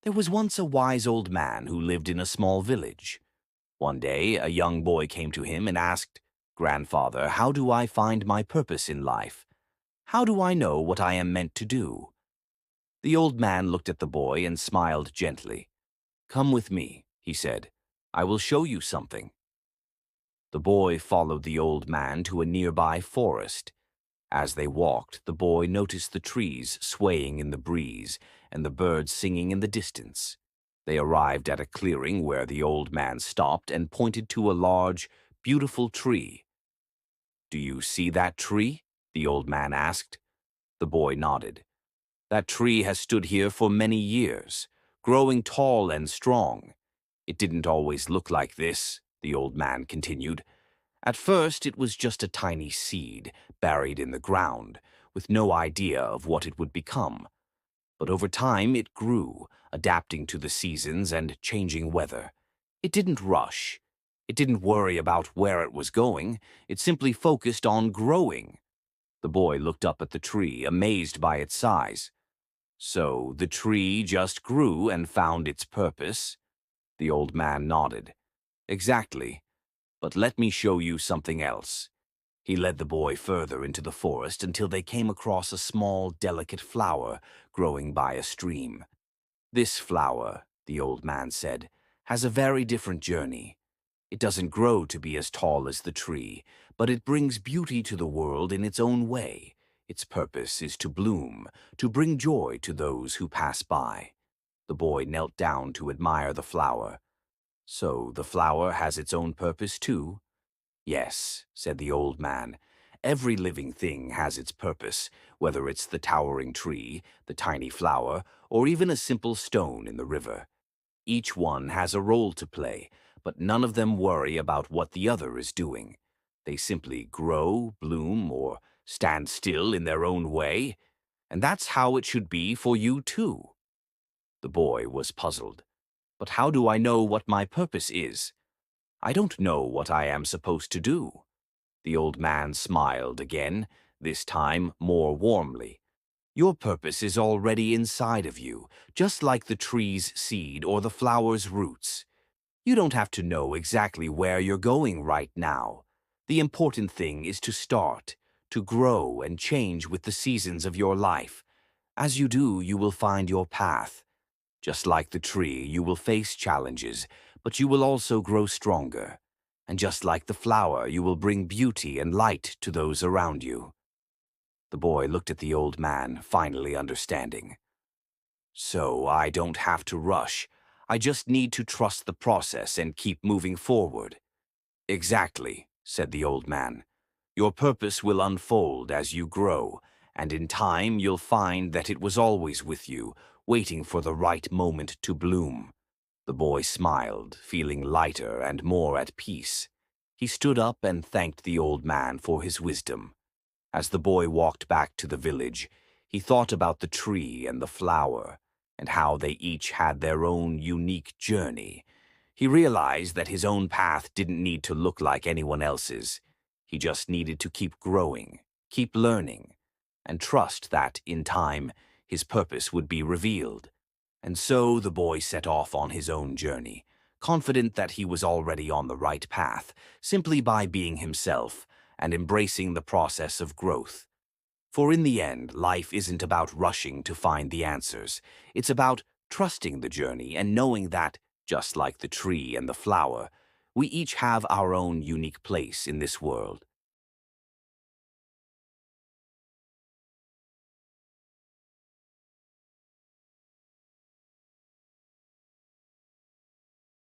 There was once a wise old man who lived in a small village. One day, a young boy came to him and asked, "Grandfather, how do I find my purpose in life? How do I know what I am meant to do?" The old man looked at the boy and smiled gently. "Come with me," he said. "I will show you something." The boy followed the old man to a nearby forest. As they walked, the boy noticed the trees swaying in the breeze and the birds singing in the distance. They arrived at a clearing where the old man stopped and pointed to a large, beautiful tree. "Do you see that tree?" the old man asked. The boy nodded. "That tree has stood here for many years, growing tall and strong. It didn't always look like this," the old man continued. "At first, it was just a tiny seed buried in the ground, with no idea of what it would become. But over time, it grew, adapting to the seasons and changing weather. It didn't rush. It didn't worry about where it was going. It simply focused on growing." The boy looked up at the tree, amazed by its size. "So the tree just grew and found its purpose?" The old man nodded. "Exactly. But let me show you something else." He led the boy further into the forest until they came across a small, delicate flower growing by a stream. "This flower," the old man said, "has a very different journey. It doesn't grow to be as tall as the tree, but it brings beauty to the world in its own way. Its purpose is to bloom, to bring joy to those who pass by." The boy knelt down to admire the flower. "So the flower has its own purpose too?" "Yes," said the old man. "Every living thing has its purpose, whether it's the towering tree, the tiny flower, or even a simple stone in the river. Each one has a role to play, but none of them worry about what the other is doing. They simply grow, bloom, or stand still in their own way. And that's how it should be for you too." The boy was puzzled. "But how do I know what my purpose is? I don't know what I am supposed to do." The old man smiled again, this time more warmly. "Your purpose is already inside of you, just like the tree's seed or the flower's roots. You don't have to know exactly where you're going right now. The important thing is to start, to grow and change with the seasons of your life. As you do, you will find your path. Just like the tree, you will face challenges, but you will also grow stronger. And just like the flower, you will bring beauty and light to those around you." The boy looked at the old man, finally understanding. "So I don't have to rush. I just need to trust the process and keep moving forward." "Exactly," said the old man. "Your purpose will unfold as you grow, and in time you'll find that it was always with you, waiting for the right moment to bloom." The boy smiled, feeling lighter and more at peace. He stood up and thanked the old man for his wisdom. As the boy walked back to the village, he thought about the tree and the flower, and how they each had their own unique journey. He realized that his own path didn't need to look like anyone else's. He just needed to keep growing, keep learning, and trust that, in time, his purpose would be revealed. And so the boy set off on his own journey, confident that he was already on the right path, simply by being himself and embracing the process of growth. For in the end, life isn't about rushing to find the answers. It's about trusting the journey and knowing that, just like the tree and the flower, we each have our own unique place in this world.